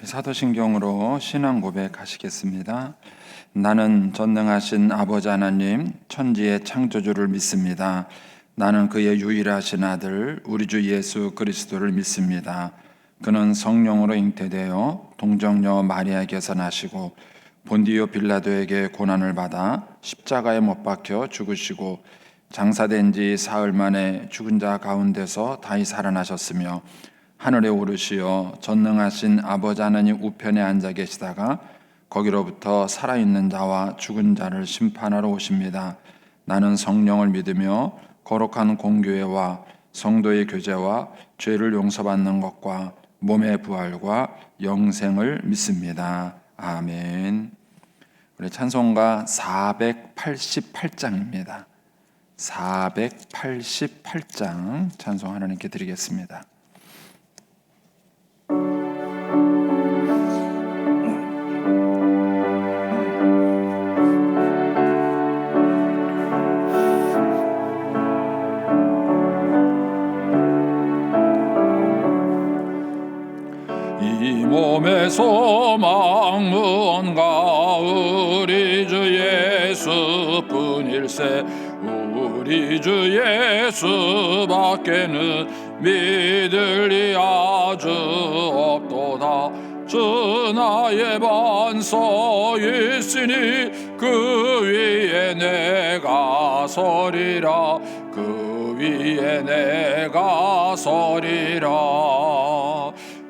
사도신경으로 신앙 고백하시겠습니다. 나는 전능하신 아버지 하나님 천지의 창조주를 믿습니다. 나는 그의 유일하신 아들 우리 주 예수 그리스도를 믿습니다. 그는 성령으로 잉태되어 동정녀 마리아에게서 나시고 본디오 빌라도에게 고난을 받아 십자가에 못 박혀 죽으시고 장사된 지 사흘 만에 죽은 자 가운데서 다시 살아나셨으며 하늘에 오르시어 전능하신 아버지 하나님 우편에 앉아 계시다가 거기로부터 살아있는 자와 죽은 자를 심판하러 오십니다. 나는 성령을 믿으며 거룩한 공교회와 성도의 교제와 죄를 용서받는 것과 몸의 부활과 영생을 믿습니다. 아멘. 우리 찬송가 488장입니다. 488장 찬송 하나님께 드리겠습니다. 이 몸의 소망 무언가 우리 주 예수뿐일세. 우리 주 예수밖에는 믿을 리 아주 없도다. 주 나의 반석 있으니 그 위에 내가 서리라. 그 위에 내가 서리라.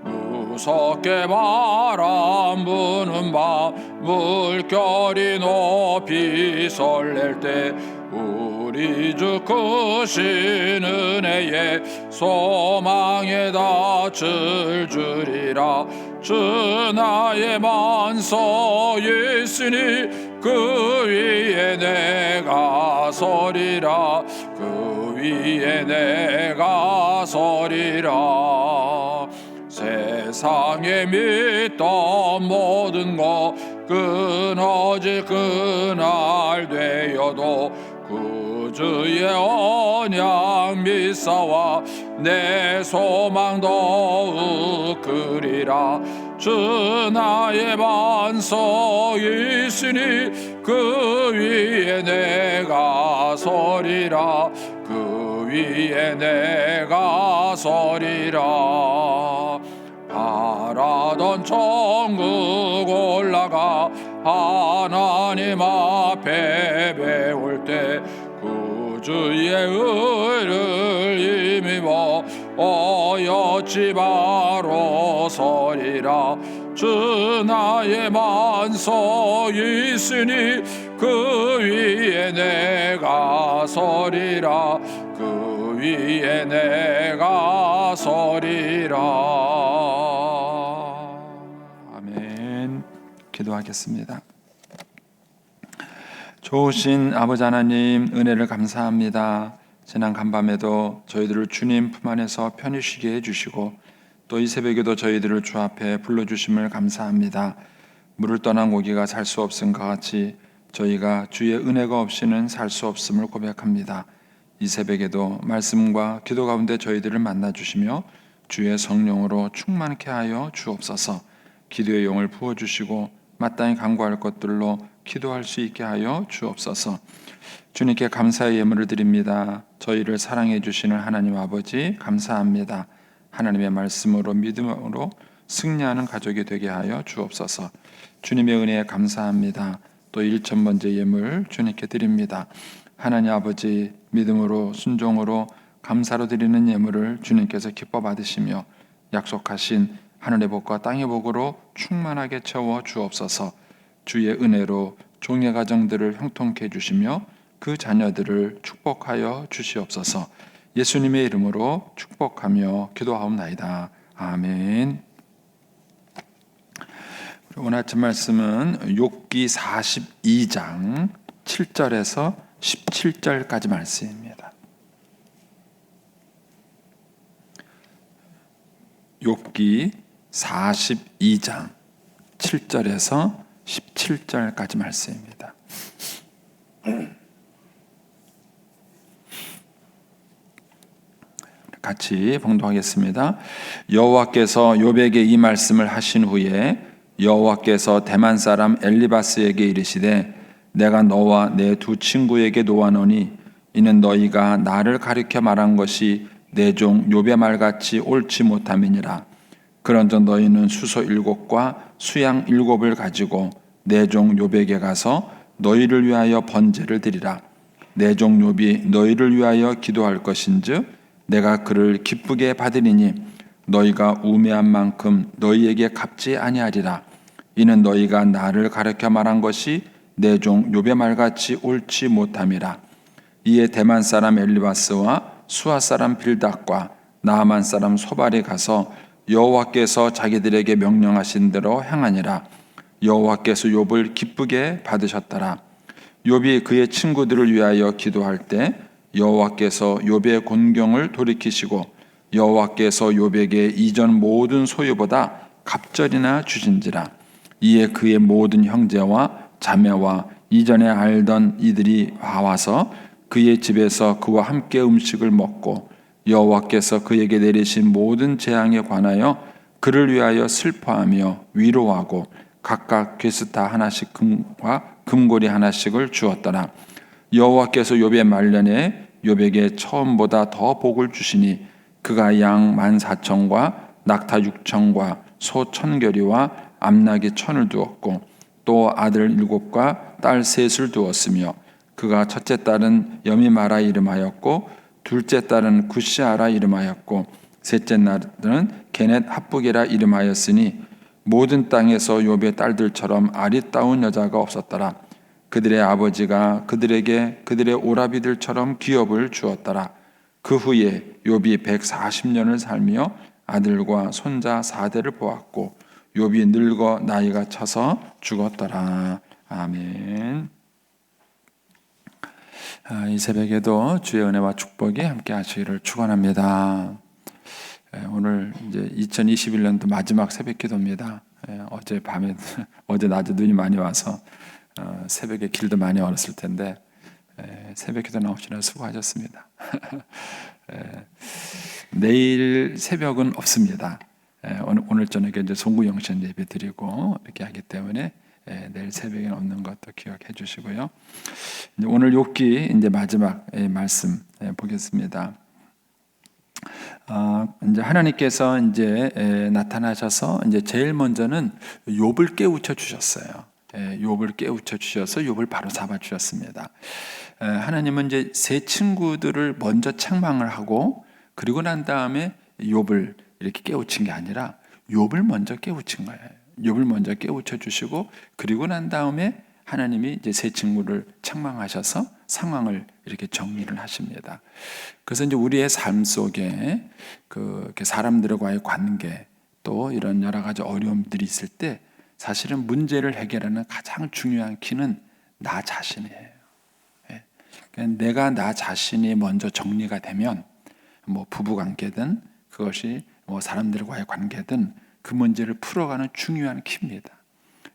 무섭게 바람 부는 밤 물결이 높이 설렐 때 우리 주 크신 은혜에 소망에 닿을 줄이라. 주 나의 반석 있으니 그 위에 내가 서리라. 그 위에 내가 서리라. 세상에 믿던 모든 것 끊어질 그날 되어도 구주의 언약 믿사와 내 소망 더욱 크리라. 주 나의 반석 있으니 그 위에 내가 서리라. 그 위에 내가 서리라. 바라던 천국 올라가 하나님 앞에 배울 때 구주의 의를 힘입어 어여지 바로 서리라. 주 나의 반석 있으니 그 위에 내가 서리라. 그 위에 내가 서리라. 아멘. 기도하겠습니다. 좋으신 아버지 하나님 은혜를 감사합니다. 지난 간밤에도 저희들을 주님 품 안에서 편히 쉬게 해주시고 또 이 새벽에도 저희들을 주 앞에 불러주심을 감사합니다. 물을 떠난 고기가 살 수 없음과 같이 저희가 주의 은혜가 없이는 살 수 없음을 고백합니다. 이 새벽에도 말씀과 기도 가운데 저희들을 만나주시며 주의 성령으로 충만케 하여 주옵소서. 기도의 용을 부어주시고 마땅히 간구할 것들로 기도할 수 있게 하여 주옵소서. 주님께 감사의 예물을 드립니다. 저희를 사랑해 주시는 하나님 아버지 감사합니다. 하나님의 말씀으로 믿음으로 승리하는 가족이 되게 하여 주옵소서. 주님의 은혜에 감사합니다. 또 1,000번째 예물 주님께 드립니다. 하나님 아버지 믿음으로 순종으로 감사로 드리는 예물을 주님께서 기뻐 받으시며 약속하신 하늘의 복과 땅의 복으로 충만하게 채워 주옵소서. 주의 은혜로 종의 가정들을 형통케 해주시며 그 자녀들을 축복하여 주시옵소서. 예수님의 이름으로 축복하며 기도하옵나이다. 아멘. 오늘 아침 말씀은 욥기 42장 7절에서 17절까지 말씀입니다. 욥기 42장 7절에서 17절까지 말씀입니다. 같이 봉독하겠습니다. 여호와께서 욥에게 이 말씀을 하신 후에 여호와께서 대만 사람 엘리바스에게 이르시되 내가 너와 내 두 친구에게 노하노니 이는 너희가 나를 가리켜 말한 것이 내 종 욥의 말같이 옳지 못함이니라. 그런즉 너희는 수소 7과 수양 7을 가지고 내 종 욥에게 가서 너희를 위하여 번제를 드리라. 내 종 욥이 너희를 위하여 기도할 것인즉 내가 그를 기쁘게 받으리니 너희가 우매한 만큼 너희에게 갚지 아니하리라. 이는 너희가 나를 가르쳐 말한 것이 내 종 욥의 말같이 옳지 못함이라. 이에 대만 사람 엘리바스와 수아 사람 빌닷과 나아만 사람 소발이 가서 여호와께서 자기들에게 명령하신 대로 행하니라. 여호와께서 욥을 기쁘게 받으셨더라. 욥이 그의 친구들을 위하여 기도할 때 여호와께서 욥의 곤경을 돌이키시고 여호와께서 욥에게 이전 모든 소유보다 갑절이나 주신지라. 이에 그의 모든 형제와 자매와 이전에 알던 이들이 와서 그의 집에서 그와 함께 음식을 먹고 여호와께서 그에게 내리신 모든 재앙에 관하여 그를 위하여 슬퍼하며 위로하고 각각 괴스타 하나씩 금과 금고리 하나씩을 주었더라. 여호와께서 욥의 말년에 욥에게 처음보다 더 복을 주시니 그가 양 14,000과 낙타 6,000과 소 1,000겨리와 암나귀 1,000을 두었고 또 아들 7과 딸 3을 두었으며 그가 첫째 딸은 여미마라 이름하였고 둘째 딸은 굿시아라 이름하였고 셋째 딸은 게넷 합북이라 이름하였으니 모든 땅에서 욥의 딸들처럼 아리따운 여자가 없었더라. 그들의 아버지가 그들에게 그들의 오라비들처럼 기업을 주었더라. 그 후에 욥이 140년을 살며 아들과 손자 4대를 보았고 욥이 늙어 나이가 차서 죽었더라. 아멘. 이 새벽에도 주의 은혜와 축복이 함께 하시기를 축원합니다. 오늘 이제 2021년도 마지막 새벽 기도입니다. 어제 밤에 어제 낮에 눈이 많이 와서 새벽에 길도 많이 얼었을 텐데 새벽 기도 나오시느라 수고하셨습니다. 내일 새벽은 없습니다. 오늘 저녁에 이제 송구영신 예배 드리고 이렇게 하기 때문에 내일 새벽에는 없는 것도 기억해 주시고요. 이제 오늘 욥기 이제 마지막 말씀 보겠습니다. 이제 하나님께서 이제 나타나셔서 이제 제일 먼저는 욥을 깨우쳐 주셨어요. 욥을 깨우쳐 주셔서 욥을 바로 잡아 주셨습니다. 하나님은 이제 세 친구들을 먼저 책망을 하고 그리고 난 다음에 욥을 이렇게 깨우친 게 아니라 욥을 먼저 깨우친 거예요. 욥을 먼저 깨우쳐 주시고 그리고 난 다음에 하나님이 이제 세 친구를 책망하셔서 상황을 이렇게 정리를 하십니다. 그래서 이제 우리의 삶 속에 그 사람들과의 관계 또 이런 여러 가지 어려움들이 있을 때 사실은 문제를 해결하는 가장 중요한 키는 나 자신이에요. 내가 나 자신이 먼저 정리가 되면 뭐 부부 관계든 그것이 뭐 사람들과의 관계든 그 문제를 풀어가는 중요한 키입니다.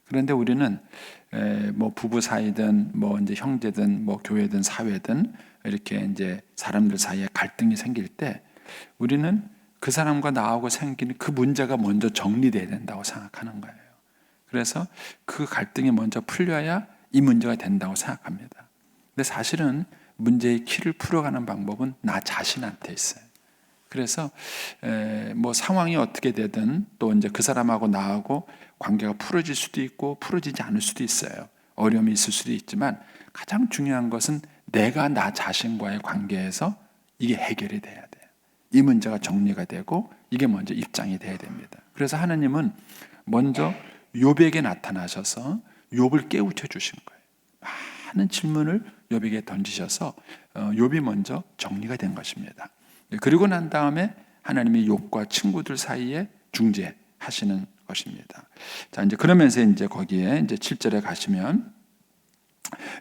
그런데 우리는 뭐 부부 사이든 뭐 이제 형제든 뭐 교회든 사회든 이렇게 이제 사람들 사이에 갈등이 생길 때 우리는 그 사람과 나하고 생기는 그 문제가 먼저 정리돼야 된다고 생각하는 거예요. 그래서 그 갈등이 먼저 풀려야 이 문제가 된다고 생각합니다. 근데 사실은 문제의 키를 풀어가는 방법은 나 자신한테 있어요. 그래서 뭐 상황이 어떻게 되든 또 이제 그 사람하고 나하고 관계가 풀어질 수도 있고 풀어지지 않을 수도 있어요. 어려움이 있을 수도 있지만 가장 중요한 것은 내가 나 자신과의 관계에서 이게 해결이 돼야 돼요. 이 문제가 정리가 되고 이게 먼저 입장이 돼야 됩니다. 그래서 하나님은 먼저 욥에게 나타나셔서 욥을 깨우쳐 주신 거예요. 많은 질문을 욥에게 던지셔서 욥이 먼저 정리가 된 것입니다. 그리고 난 다음에 하나님이 욥과 친구들 사이에 중재하시는 것입니다. 자, 이제 그러면서 이제 거기에 이제 7절에 가시면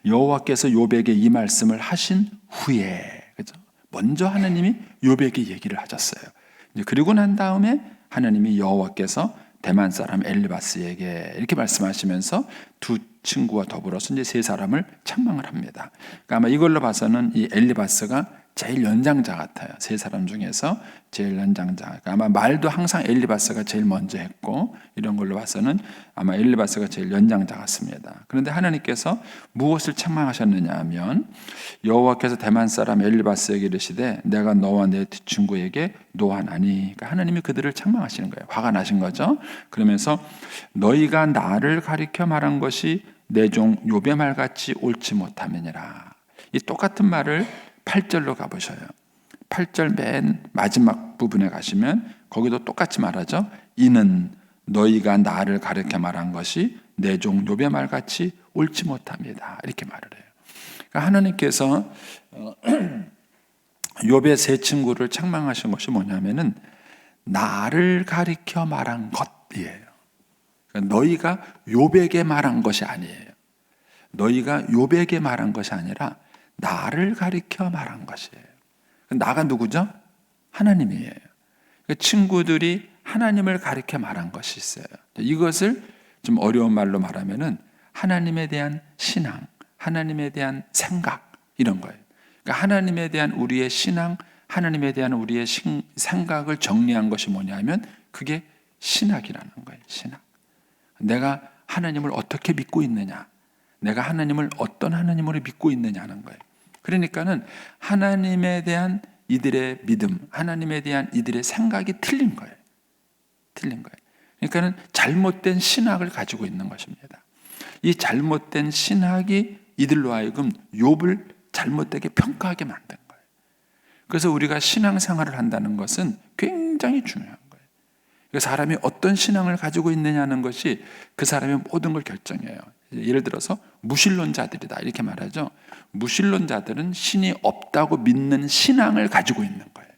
여호와께서 욥에게 이 말씀을 하신 후에, 그죠? 먼저 하나님이 욥에게 얘기를 하셨어요. 이제 그리고 난 다음에 하나님이 여호와께서 대만 사람 엘리바스에게 이렇게 말씀하시면서 두 친구와 더불어서 이제 세 사람을 책망을 합니다. 그러니까 아마 이걸로 봐서는 이 엘리바스가 제일 연장자 같아요. 세 사람 중에서 제일 연장자. 그러니까 아마 말도 항상 엘리바스가 제일 먼저 했고, 이런 걸로 봐서는 아마 엘리바스가 제일 연장자 같습니다. 그런데 하나님께서 무엇을 책망하셨느냐 하면, 여호와께서 대만 사람 엘리바스에게 이르시되 내가 너와 내 친구에게 노하나니. 그러니까 하나님이 그들을 책망하시는 거예요. 화가 나신 거죠. 그러면서 너희가 나를 가리켜 말한 것이 내 종 욥의 말같이 옳지 못함이니라. 이 똑같은 말을 8절로 가보셔요. 8절 맨 마지막 부분에 가시면 거기도 똑같이 말하죠. 이는 너희가 나를 가르쳐 말한 것이 내 종 욥의 말같이 옳지 못합니다. 이렇게 말을 해요. 그러니까 하나님께서 욥의 세 친구를 책망하신 것이 뭐냐면은 나를 가리켜 말한 것이에요. 그러니까 너희가 욥에게 말한 것이 아니에요. 너희가 욥에게 말한 것이 아니라 나를 가리켜 말한 것이에요. 나가 누구죠? 하나님이에요. 친구들이 하나님을 가리켜 말한 것이 있어요. 이것을 좀 어려운 말로 말하면은 하나님에 대한 신앙, 하나님에 대한 생각, 이런 거예요. 그러니까 하나님에 대한 우리의 신앙, 하나님에 대한 우리의 생각을 정리한 것이 뭐냐면 그게 신학이라는 거예요. 신학. 내가 하나님을 어떻게 믿고 있느냐, 내가 하나님을 어떤 하나님으로 믿고 있느냐는 거예요. 그러니까는 하나님에 대한 이들의 믿음, 하나님에 대한 이들의 생각이 틀린 거예요. 틀린 거예요. 그러니까는 잘못된 신학을 가지고 있는 것입니다. 이 잘못된 신학이 이들로 하여금 욥을 잘못되게 평가하게 만든 거예요. 그래서 우리가 신앙생활을 한다는 것은 굉장히 중요한 거예요. 사람이 어떤 신앙을 가지고 있느냐는 것이 그 사람의 모든 걸 결정해요. 예를 들어서 무신론자들이다 이렇게 말하죠. 무신론자들은 신이 없다고 믿는 신앙을 가지고 있는 거예요.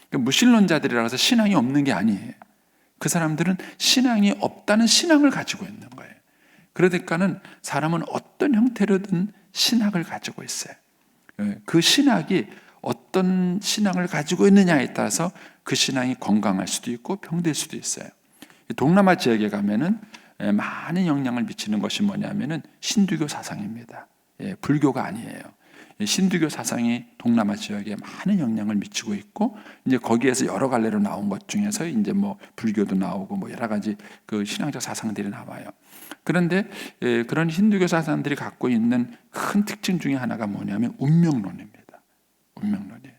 그러니까 무신론자들이라고 해서 신앙이 없는 게 아니에요. 그 사람들은 신앙이 없다는 신앙을 가지고 있는 거예요. 그러니까는 사람은 어떤 형태로든 신학을 가지고 있어요. 그 신학이 어떤 신앙을 가지고 있느냐에 따라서 그 신앙이 건강할 수도 있고 병될 수도 있어요. 동남아 지역에 가면은 많은 영향을 미치는 것이 뭐냐면은 신두교 사상입니다. 불교가 아니에요. 신두교 사상이 동남아 지역에 많은 영향을 미치고 있고, 이제 거기에서 여러 갈래로 나온 것 중에서 이제 뭐 불교도 나오고 뭐 여러 가지 그 신앙적 사상들이 나와요. 그런데 그런 힌두교 사상들이 갖고 있는 큰 특징 중에 하나가 뭐냐면 운명론입니다. 운명론이에요.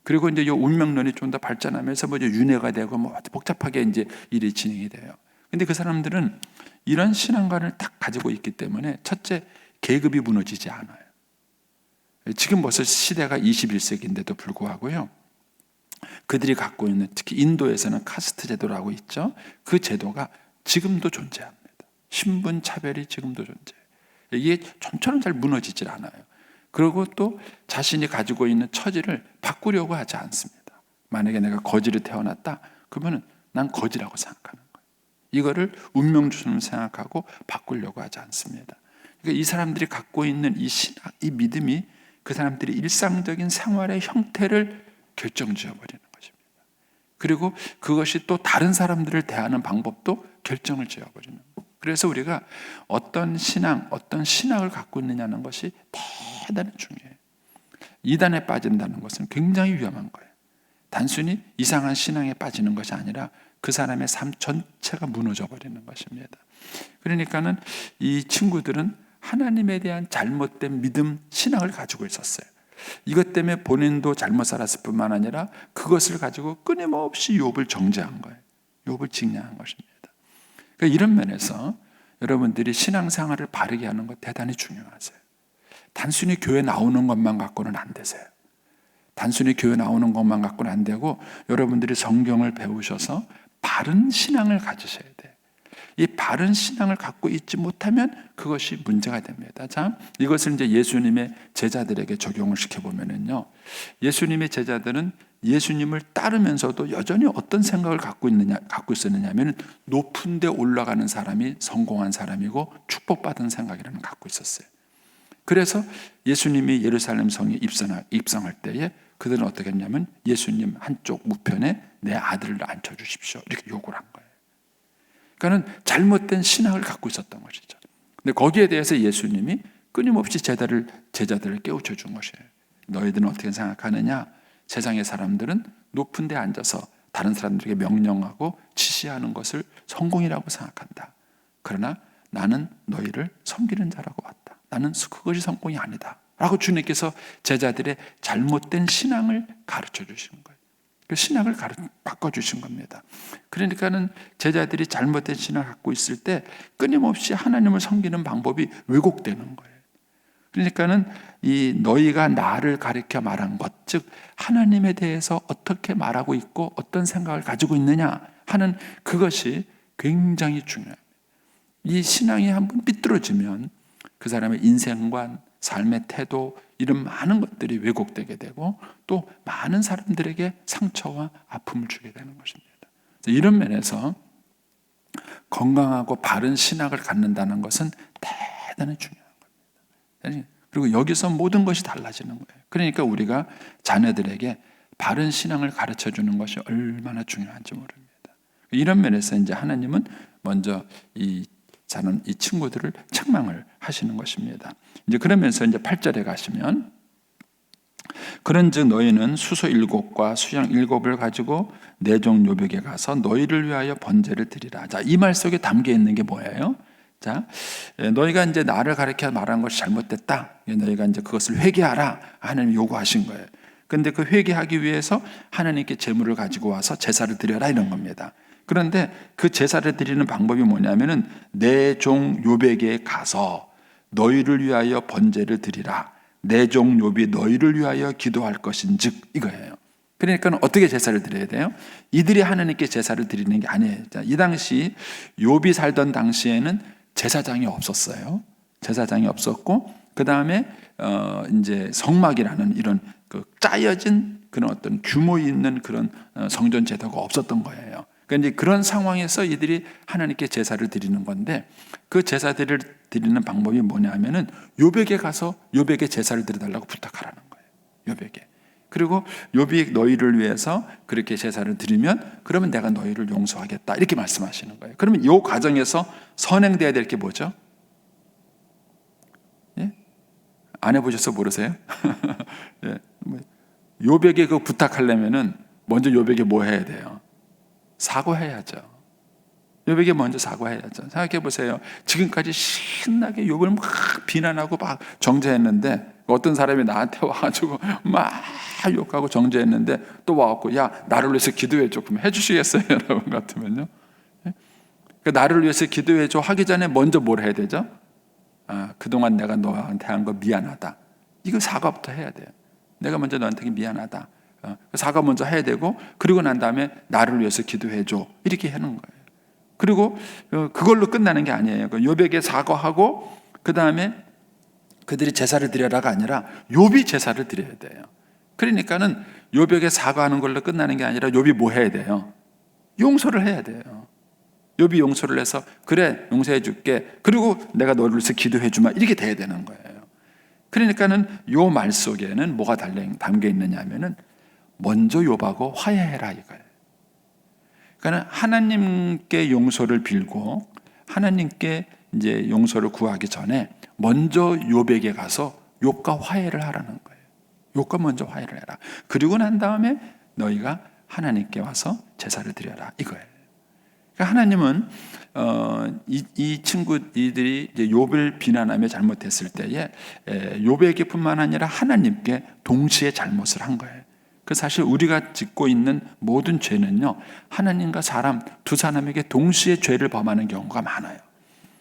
그리고 이제 이 운명론이 좀 더 발전하면서 뭐 윤회가 되고 뭐 복잡하게 이제 일이 진행이 돼요. 근데 그 사람들은 이런 신앙관을 딱 가지고 있기 때문에 첫째, 계급이 무너지지 않아요. 지금 벌써 시대가 21세기인데도 불구하고요, 그들이 갖고 있는, 특히 인도에서는 카스트 제도라고 있죠. 그 제도가 지금도 존재합니다. 신분 차별이 지금도 존재해요. 이게 좀처럼 잘 무너지질 않아요. 그리고 또 자신이 가지고 있는 처지를 바꾸려고 하지 않습니다. 만약에 내가 거지로 태어났다 그러면 난 거지라고 생각하는 거예요. 이거를 운명주처럼 생각하고 바꾸려고 하지 않습니다. 그러니까 이 사람들이 갖고 있는 이 신학, 이 믿음이 그 사람들이 일상적인 생활의 형태를 결정지어버리는 것입니다. 그리고 그것이 또 다른 사람들을 대하는 방법도 결정을 지어버리는 거예요. 그래서 우리가 어떤 신앙, 어떤 신학을 갖고 있느냐는 것이 대단히 중요해요. 이단에 빠진다는 것은 굉장히 위험한 거예요. 단순히 이상한 신앙에 빠지는 것이 아니라 그 사람의 삶 전체가 무너져 버리는 것입니다. 그러니까는 이 친구들은 하나님에 대한 잘못된 믿음, 신앙을 가지고 있었어요. 이것 때문에 본인도 잘못 살았을 뿐만 아니라 그것을 가지고 끊임없이 욥을 정죄한 거예요. 욥을 직량한 것입니다. 그러니까 이런 면에서 여러분들이 신앙생활을 바르게 하는 것 대단히 중요하세요. 단순히 교회 나오는 것만 갖고는 안 되세요. 단순히 교회 나오는 것만 갖고는 안 되고 여러분들이 성경을 배우셔서 바른 신앙을 가지셔야 돼요. 이 바른 신앙을 갖고 있지 못하면 그것이 문제가 됩니다. 자, 이것을 이제 예수님의 제자들에게 적용을 시켜보면요, 예수님의 제자들은 예수님을 따르면서도 여전히 어떤 생각을 갖고 있었느냐면 높은 데 올라가는 사람이 성공한 사람이고 축복받은 생각이라는 걸 갖고 있었어요. 그래서 예수님이 예루살렘 성에 입성할 때에 그들은 어떻게 했냐면 예수님 한쪽 우편에 내 아들을 앉혀주십시오 이렇게 요구를 한 거예요. 그러니까 잘못된 신학을 갖고 있었던 것이죠. 근데 거기에 대해서 예수님이 끊임없이 제자들을 깨우쳐 준 것이에요. 너희들은 어떻게 생각하느냐? 세상의 사람들은 높은 데 앉아서 다른 사람들에게 명령하고 지시하는 것을 성공이라고 생각한다. 그러나 나는 너희를 섬기는 자라고 왔다. 나는 그것이 성공이 아니다 라고 주님께서 제자들의 잘못된 신앙을 가르쳐 주시는 거예요. 그 신앙을 바꿔주신 겁니다. 그러니까는 제자들이 잘못된 신앙을 갖고 있을 때 끊임없이 하나님을 섬기는 방법이 왜곡되는 거예요. 그러니까는 이 너희가 나를 가리켜 말한 것, 즉 하나님에 대해서 어떻게 말하고 있고 어떤 생각을 가지고 있느냐 하는 그것이 굉장히 중요합니다. 이 신앙이 한번 삐뚤어지면 그 사람의 인생관, 삶의 태도, 이런 많은 것들이 왜곡되게 되고 또 많은 사람들에게 상처와 아픔을 주게 되는 것입니다. 이런 면에서 건강하고 바른 신학을 갖는다는 것은 대단히 중요한 겁니다. 그리고 여기서 모든 것이 달라지는 거예요. 그러니까 우리가 자녀들에게 바른 신앙을 가르쳐 주는 것이 얼마나 중요한지 모릅니다. 이런 면에서 이제 하나님은 먼저 이 친구들을 책망을 하시는 것입니다. 이제 그러면서 이제 8절에 가시면 그런즉 너희는 수소 7과 수양 7을 가지고 내 종 욥에게 가서 너희를 위하여 번제를 드리라. 자, 이 말 속에 담겨 있는 게 뭐예요? 자, 너희가 이제 나를 가리켜 말한 것이 잘못됐다. 너희가 이제 그것을 회개하라. 하나님이 요구하신 거예요. 그런데 그 회개하기 위해서 하나님께 제물을 가지고 와서 제사를 드려라 이런 겁니다. 그런데 그 제사를 드리는 방법이 뭐냐면은 내 종 욥에게 가서 너희를 위하여 번제를 드리라. 내 종 욥이 너희를 위하여 기도할 것인즉 이거예요. 그러니까 어떻게 제사를 드려야 돼요? 이들이 하나님께 제사를 드리는 게 아니에요. 이 당시 욥이 살던 당시에는 제사장이 없었어요. 제사장이 없었고 그 다음에 이제 성막이라는 이런 그 짜여진 그런 어떤 규모 있는 그런 성전 제도가 없었던 거예요. 그러니까 그런 상황에서 이들이 하나님께 제사를 드리는 건데 그 제사들을 드리는 방법이 뭐냐면은 욥에게 가서 욥에게 제사를 드려달라고 부탁하라는 거예요. 욥에게. 그리고 욥이 너희를 위해서 그렇게 제사를 드리면 그러면 내가 너희를 용서하겠다 이렇게 말씀하시는 거예요. 그러면 이 과정에서 선행돼야 될 게 뭐죠? 예? 안 해보셔서 모르세요? 예. 욥에게 그 부탁하려면은 먼저 욥에게 뭐 해야 돼요? 사과해야죠. 욥에게 먼저 사과해야죠. 생각해 보세요. 지금까지 신나게 욥을 막 비난하고 막 정죄했는데 어떤 사람이 나한테 와가지고 막 욕하고 정죄했는데 또 와갖고 야 나를 위해서 기도해줘. 그럼 해주시겠어요? 여러분 같으면요. 그러니까 나를 위해서 기도해줘 하기 전에 먼저 뭘 해야 되죠? 그동안 내가 너한테 한 거 미안하다. 이거 사과부터 해야 돼요. 내가 먼저 너한테 미안하다. 사과 먼저 해야 되고 그리고 난 다음에 나를 위해서 기도해줘 이렇게 하는 거예요. 그리고 그걸로 끝나는 게 아니에요. 욥에게 사과하고 그 다음에 그들이 제사를 드려라가 아니라 욥이 제사를 드려야 돼요. 그러니까는 욥에게 사과하는 걸로 끝나는 게 아니라 욥이 뭐 해야 돼요? 용서를 해야 돼요. 욥이 용서를 해서 그래 용서해 줄게. 그리고 내가 너를 위해서 기도해 주마 이렇게 돼야 되는 거예요. 그러니까는 요 말 속에는 뭐가 담겨 있느냐면은 먼저 욥하고 화해해라 이거예요. 그러니까 하나님께 용서를 빌고 하나님께 이제 용서를 구하기 전에 먼저 욥에게 가서 욥과 화해를 하라는 거예요. 욥과 먼저 화해를 해라. 그리고 난 다음에 너희가 하나님께 와서 제사를 드려라 이거예요. 그러니까 하나님은 이들이 이제 욥을 비난하며 잘못했을 때에 욥에게뿐만 아니라 하나님께 동시에 잘못을 한 거예요. 그 사실 우리가 짓고 있는 모든 죄는요 하나님과 사람 두 사람에게 동시에 죄를 범하는 경우가 많아요.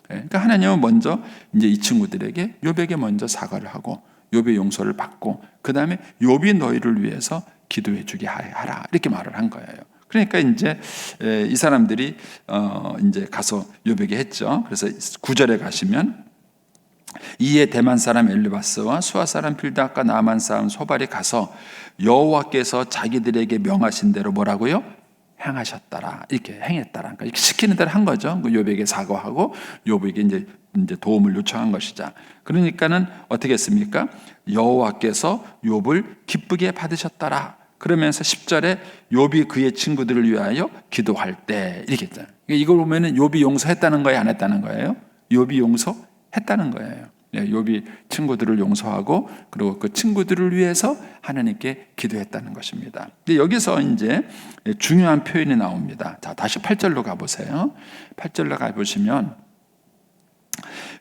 그러니까 하나님은 먼저 이제 이 친구들에게 욥에게 먼저 사과를 하고 욥의 용서를 받고 그 다음에 욥이 너희를 위해서 기도해 주게 하라 이렇게 말을 한 거예요. 그러니까 이제 이 사람들이 이제 가서 욥에게 했죠. 그래서 9절에 가시면 이에 대만 사람 엘리바스와 수아 사람 빌닷과 나만 사람 소발이 가서 여호와께서 자기들에게 명하신 대로 뭐라고요? 행하셨다라 이렇게 행했다라 이렇게 시키는 대로 한 거죠. 욥에게 사과하고 욥에게 이제 도움을 요청한 것이자 그러니까는 어떻게 했습니까? 여호와께서 욥을 기쁘게 받으셨다라. 그러면서 10절에 욥이 그의 친구들을 위하여 기도할 때 이렇게 했잖아요. 이걸 보면은 욥이 용서했다는 거예요, 안 했다는 거예요? 욥이 용서했다는 거예요. 욥이 친구들을 용서하고 그리고 그 친구들을 위해서 하나님께 기도했다는 것입니다. 근데 여기서 이제 중요한 표현이 나옵니다. 자, 다시 8절로 가보세요. 8절로 가보시면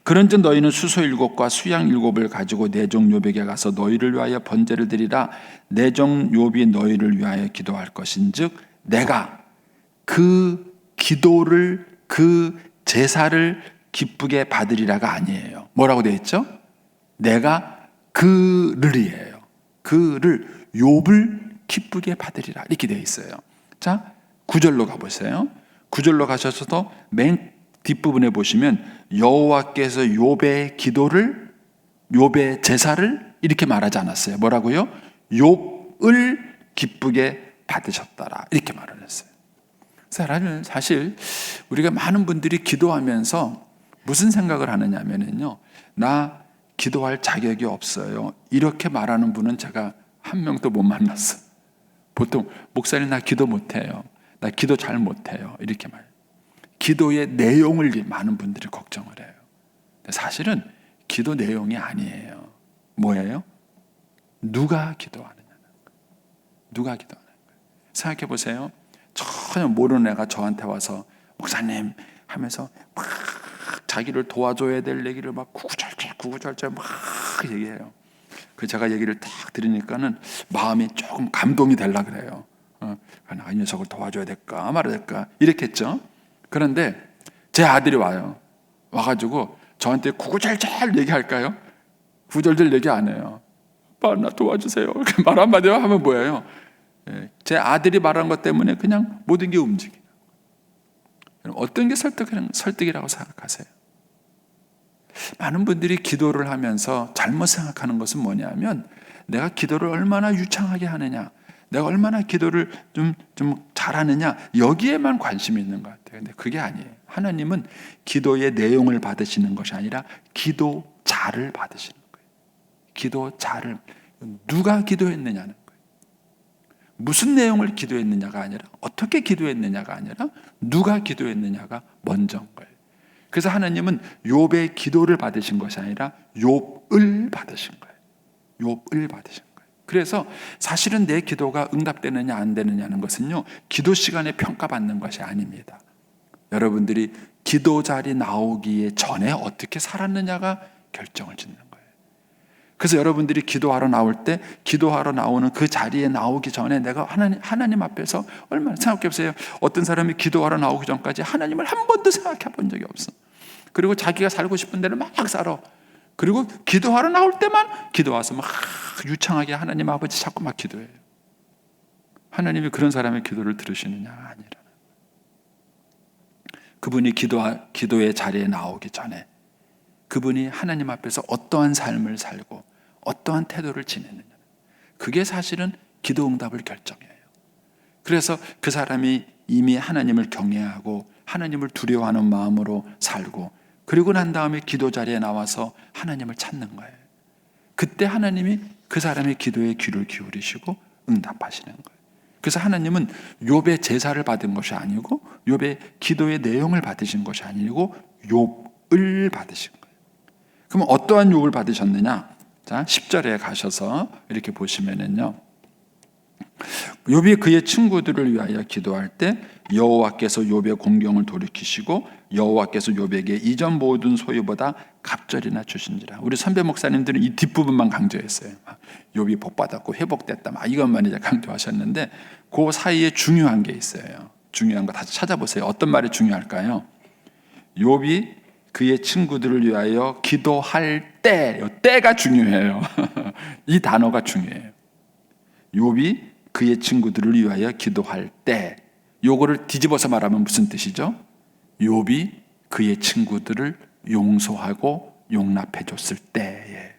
그런즉 너희는 수소 7과 수양 7을 가지고 내 종 욥에게 가서 너희를 위하여 번제를 드리라. 내 종 욥이 너희를 위하여 기도할 것인즉 내가 그 기도를 그 제사를 기쁘게 받으리라가 아니에요. 뭐라고 되어 있죠? 내가 그를이에요. 그를 욥을 기쁘게 받으리라 이렇게 되어 있어요. 자, 9절로 가보세요. 9절로 가셔서도 맨 뒷부분에 보시면 여호와께서 욥의 기도를 욥의 제사를 이렇게 말하지 않았어요. 뭐라고요? 욥을 기쁘게 받으셨더라 이렇게 말을 했어요. 사실 우리가 많은 분들이 기도하면서 무슨 생각을 하느냐면요, 나 기도할 자격이 없어요 이렇게 말하는 분은 제가 한 명도 못 만났어요. 보통 목사님 나 기도 못해요, 나 기도 잘 못해요 이렇게 말해요. 기도의 내용을 많은 분들이 걱정을 해요. 사실은 기도 내용이 아니에요. 뭐예요? 누가 기도하느냐는 거예요. 누가 기도하는 거예요. 생각해 보세요. 전혀 모르는 애가 저한테 와서 목사님 하면서 막 자기를 도와줘야 될 얘기를 막 구구절절 막 얘기해요. 그 제가 얘기를 딱 들으니까는 마음이 조금 감동이 되려 그래요. 이 녀석을 도와줘야 될까 말아야 될까 이랬겠죠. 그런데 제 아들이 와가지고 저한테 구구절절 얘기할까요? 구구절절 얘기 안 해요. 아빠 나 도와주세요 이렇게 말 한마디 하면 뭐예요? 제 아들이 말한 것 때문에 그냥 모든 게 움직여요. 어떤 게 설득이라고 생각하세요? 많은 분들이 기도를 하면서 잘못 생각하는 것은 뭐냐면 내가 기도를 얼마나 유창하게 하느냐, 내가 얼마나 기도를 좀 잘하느냐 여기에만 관심이 있는 것 같아요. 근데 그게 아니에요. 하나님은 기도의 내용을 받으시는 것이 아니라 기도자를 받으시는 거예요. 기도자를. 누가 기도했느냐는 거예요. 무슨 내용을 기도했느냐가 아니라 어떻게 기도했느냐가 아니라 누가 기도했느냐가 먼저인 거예요. 그래서 하나님은 욥의 기도를 받으신 것이 아니라 욥을 받으신 거예요. 욥을 받으신 거예요. 그래서 사실은 내 기도가 응답되느냐 안 되느냐는 것은요, 기도 시간에 평가받는 것이 아닙니다. 여러분들이 기도 자리 나오기에 전에 어떻게 살았느냐가 결정을 짓는 거예요. 그래서 여러분들이 기도하러 나올 때 기도하러 나오는 그 자리에 나오기 전에 내가 하나님 앞에서 얼마나 생각해 보세요. 어떤 사람이 기도하러 나오기 전까지 하나님을 한 번도 생각해 본 적이 없어. 그리고 자기가 살고 싶은 대로 막 살아. 그리고 기도하러 나올 때만 기도 와서 막 유창하게 하나님 아버지 자꾸 막 기도해요. 하나님이 그런 사람의 기도를 들으시느냐? 아니라. 그분이 기도의 자리에 나오기 전에 그분이 하나님 앞에서 어떠한 삶을 살고 어떠한 태도를 지내느냐, 그게 사실은 기도 응답을 결정해요. 그래서 그 사람이 이미 하나님을 경외하고 하나님을 두려워하는 마음으로 살고 그리고 난 다음에 기도 자리에 나와서 하나님을 찾는 거예요. 그때 하나님이 그 사람의 기도에 귀를 기울이시고 응답하시는 거예요. 그래서 하나님은 욥의 제사를 받은 것이 아니고 욥의 기도의 내용을 받으신 것이 아니고 욥을 받으신 거예요. 그럼 어떠한 욥을 받으셨느냐? 자, 10절에 가셔서 이렇게 보시면은요, 욥이 그의 친구들을 위하여 기도할 때 여호와께서 욥의 공경을 돌이키시고 여호와께서 욥에게 이전 모든 소유보다 갑절이나 주신지라. 우리 선배 목사님들은 이 뒷부분만 강조했어요. 욥이 복받았고 회복됐다, 이것만 이제 강조하셨는데 그 사이에 중요한 게 있어요. 중요한 거 다시 찾아보세요. 어떤 말이 중요할까요? 욥이 그의 친구들을 위하여 기도할 때, 때가 중요해요. 이 단어가 중요해요. 욥이 그의 친구들을 위하여 기도할 때, 요거를 뒤집어서 말하면 무슨 뜻이죠? 욥이 그의 친구들을 용서하고 용납해 줬을 때예요.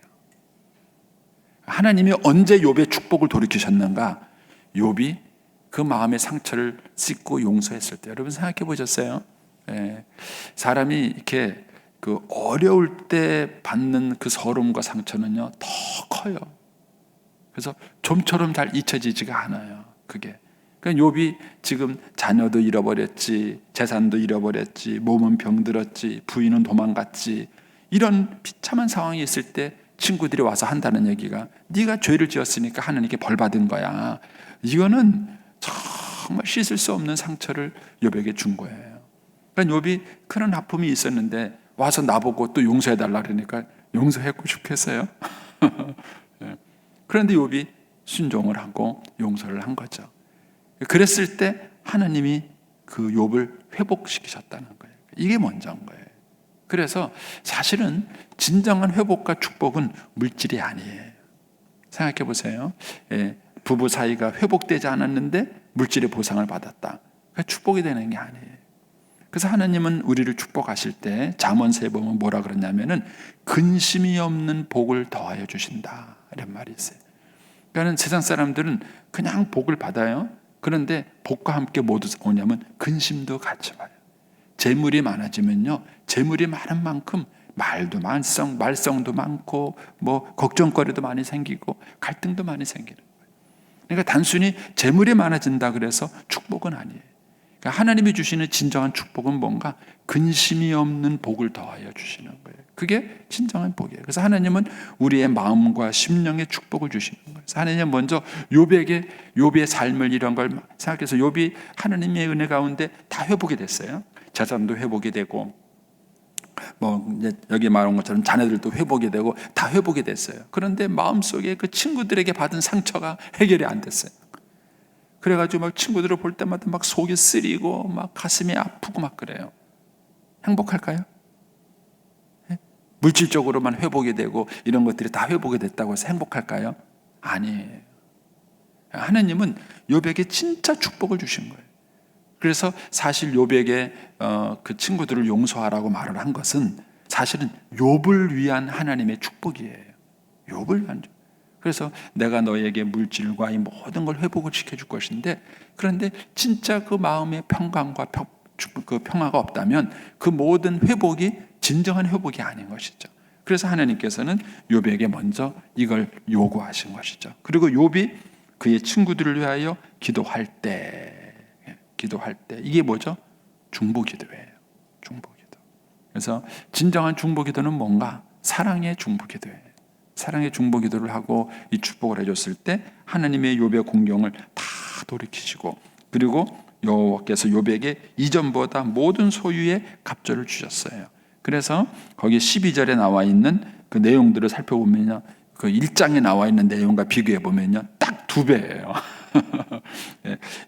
하나님이 언제 욥의 축복을 돌이키셨는가? 욥이 그 마음의 상처를 씻고 용서했을 때. 여러분 생각해 보셨어요? 사람이 이렇게 그 어려울 때 받는 그 서러움과 상처는요 더 커요. 그래서 좀처럼 잘 잊혀지지가 않아요. 그게. 그러니까 욥이 지금 자녀도 잃어버렸지, 재산도 잃어버렸지, 몸은 병들었지, 부인은 도망갔지, 이런 비참한 상황이 있을 때 친구들이 와서 한다는 얘기가 네가 죄를 지었으니까 하나님께 벌 받은 거야. 이거는 정말 씻을 수 없는 상처를 욥에게 준 거예요. 그러니까 욥이 그런 아픔이 있었는데 와서 나보고 또 용서해달라 그러니까 용서하고 싶겠어요? 그런데 욥이 순종을 하고 용서를 한 거죠. 그랬을 때 하나님이 그 욥을 회복시키셨다는 거예요. 이게 먼저인 거예요. 그래서 사실은 진정한 회복과 축복은 물질이 아니에요. 생각해 보세요. 부부 사이가 회복되지 않았는데 물질의 보상을 받았다. 그러니까 축복이 되는 게 아니에요. 그래서 하나님은 우리를 축복하실 때 잠언서에 보면 뭐라 그러냐면은 근심이 없는 복을 더하여 주신다 이런 말이 있어요. 그러니까 세상 사람들은 그냥 복을 받아요. 그런데 복과 함께 모두 오냐면 근심도 같이 와요. 재물이 많아지면요, 재물이 많은 만큼 말썽도 많고 뭐 걱정거리도 많이 생기고 갈등도 많이 생기는 거예요. 그러니까 단순히 재물이 많아진다 그래서 축복은 아니에요. 그러니까 하나님이 주시는 진정한 축복은 뭔가 근심이 없는 복을 더하여 주시는 거예요. 그게 진정한 복이에요. 그래서 하나님은 우리의 마음과 심령의 축복을 주시는 거예요. 그래서 하나님은 먼저 욥의 삶을 이런 걸 생각해서 욥이 하나님의 은혜 가운데 다 회복이 됐어요. 재산도 회복이 되고 뭐 이제 여기 말한 것처럼 자녀들도 회복이 되고 다 회복이 됐어요. 그런데 마음속에 그 친구들에게 받은 상처가 해결이 안 됐어요. 그래가지고 막 친구들을 볼 때마다 막 속이 쓰리고 막 가슴이 아프고 막 그래요. 행복할까요? 물질적으로만 회복이 되고 이런 것들이 다 회복이 됐다고 해서 행복할까요? 아니에요. 하나님은 욥에게 진짜 축복을 주신 거예요. 그래서 사실 욥에게 그 친구들을 용서하라고 말을 한 것은 사실은 욥을 위한 하나님의 축복이에요. 욥을 위한. 그래서 내가 너에게 물질과 이 모든 걸 회복을 시켜줄 것인데, 그런데 진짜 그 마음의 평강과 그 평화가 없다면 그 모든 회복이 진정한 회복이 아닌 것이죠. 그래서 하나님께서는 욥에게 먼저 이걸 요구하신 것이죠. 그리고 욥이 그의 친구들을 위하여 기도할 때 이게 뭐죠? 중보기도예요. 중보기도. 그래서 진정한 중보기도는 뭔가 사랑의 중보기도예요. 사랑의 중보기도를 하고 이 축복을 해줬을 때 하나님의 욥의 공경을 다 돌이키시고, 그리고 여호와께서 욥에게 이전보다 모든 소유의 갑절을 주셨어요. 그래서 거기 12절에 나와 있는 그 내용들을 살펴보면요, 그 1장에 나와 있는 내용과 비교해 보면요, 딱 2배예요.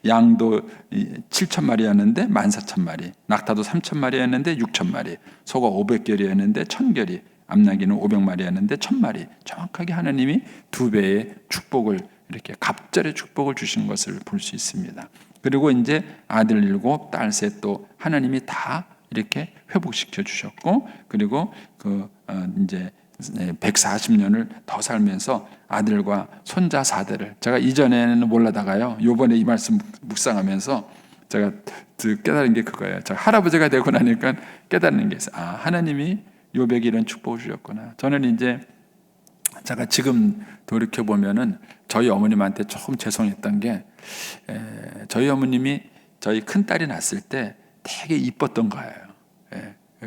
양도 7,000마리였는데 14,000마리, 낙타도 3,000마리였는데 6,000마리, 소가 500결이었는데 1,000결이, 암나귀는 500마리였는데 1,000마리. 정확하게 하나님이 2배의 축복을, 이렇게 갑절의 축복을 주신 것을 볼 수 있습니다. 그리고 이제 아들 7, 딸 3 또 하나님이 다 이렇게 회복시켜 주셨고, 그리고 이제 140년을 더 살면서 아들과 손자 4대를, 제가 이전에는 몰라다가요, 요번에 이 말씀 묵상하면서 제가 깨달은 게 그거예요. 제가 할아버지가 되고 나니까 깨닫는 게 있어요. 하나님이 욥에게 이런 축복을 주셨구나. 저는 이제 제가 지금 돌이켜 보면은 저희 어머님한테 조금 죄송했던 게, 저희 어머님이 저희 큰 딸이 낳았을 때 되게 이뻤던 거예요.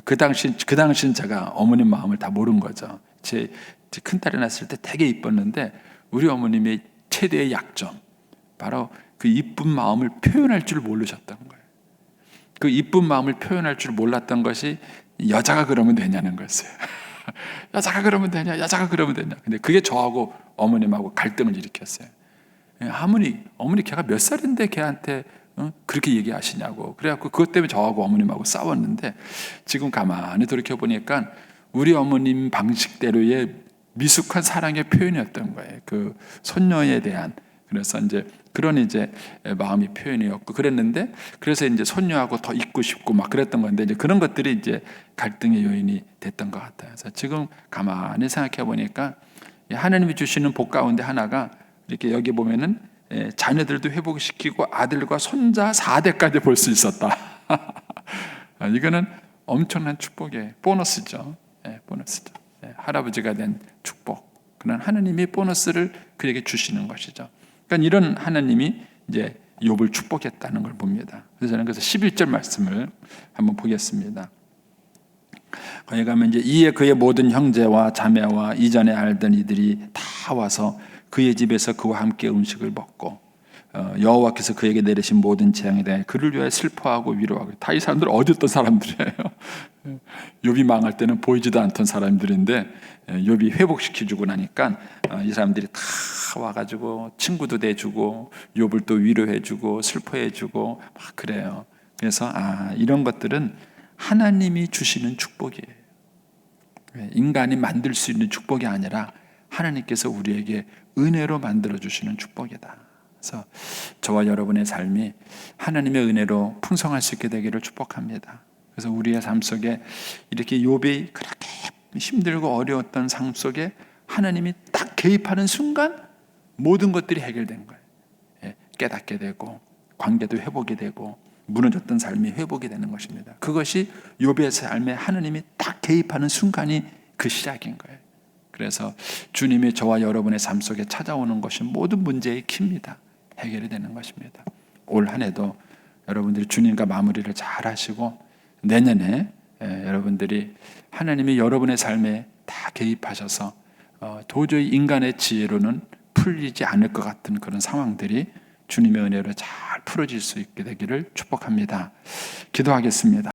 그 당시는 제가 어머님 마음을 다 모른 거죠. 제 큰 딸이 낳았을 때 되게 이뻤는데, 우리 어머님의 최대의 약점, 바로 그 이쁜 마음을 표현할 줄 모르셨던 거예요. 그 이쁜 마음을 표현할 줄 몰랐던 것이 여자가 그러면 되냐는 거였어요. 여자가 그러면 되냐, 여자가 그러면 되냐. 근데 그게 저하고 어머님하고 갈등을 일으켰어요. 어머니 걔가 몇 살인데 걔한테 그렇게 얘기하시냐고. 그래갖고 그것 때문에 저하고 어머님하고 싸웠는데, 지금 가만히 돌이켜 보니까 우리 어머님 방식대로의 미숙한 사랑의 표현이었던 거예요. 그 손녀에 대한. 그래서 이제 그런 이제 마음이 표현이었고 그랬는데, 그래서 이제 손녀하고 더 있고 싶고 막 그랬던 건데, 이제 그런 것들이 이제 갈등의 요인이 됐던 것 같아요. 그래서 지금 가만히 생각해 보니까 하나님이 주시는 복 가운데 하나가, 이렇게 여기 보면은 자녀들도 회복시키고 아들과 손자 4대까지 볼 수 있었다. 이거는 엄청난 축복의 보너스죠. 보너스죠. 할아버지가 된 축복. 그런 하나님이 보너스를 그에게 주시는 것이죠. 그러니까 이런 하나님이 이제 욥을 축복했다는 걸 봅니다. 그래서 저는 11절 말씀을 한번 보겠습니다. 거기 가면 이제 이에 그의 모든 형제와 자매와 이전에 알던 이들이 다 와서 그의 집에서 그와 함께 음식을 먹고 여호와께서 그에게 내리신 모든 재앙에 대해 그를 위하여 슬퍼하고 위로하고. 다 이 사람들 어디었던 사람들이에요. 욥이 망할 때는 보이지도 않던 사람들인데 욥이 회복시켜주고 나니까 이 사람들이 다 와가지고 친구도 돼주고 욥을 또 위로해주고 슬퍼해주고 막 그래요. 그래서 이런 것들은 하나님이 주시는 축복이에요. 인간이 만들 수 있는 축복이 아니라 하나님께서 우리에게 은혜로 만들어 주시는 축복이다. 그래서 저와 여러분의 삶이 하나님의 은혜로 풍성할 수 있게 되기를 축복합니다. 그래서 우리의 삶 속에 이렇게 욥이 그렇게 힘들고 어려웠던 삶 속에 하나님이 딱 개입하는 순간 모든 것들이 해결된 거예요. 깨닫게 되고 관계도 회복이 되고 무너졌던 삶이 회복이 되는 것입니다. 그것이 욥의 삶에 하나님이 딱 개입하는 순간이 그 시작인 거예요. 그래서 주님이 저와 여러분의 삶 속에 찾아오는 것이 모든 문제의 키입니다. 해결이 되는 것입니다. 올 한 해도 여러분들이 주님과 마무리를 잘 하시고 내년에 여러분들이 하나님이 여러분의 삶에 다 개입하셔서 도저히 인간의 지혜로는 풀리지 않을 것 같은 그런 상황들이 주님의 은혜로 잘 풀어질 수 있게 되기를 축복합니다. 기도하겠습니다.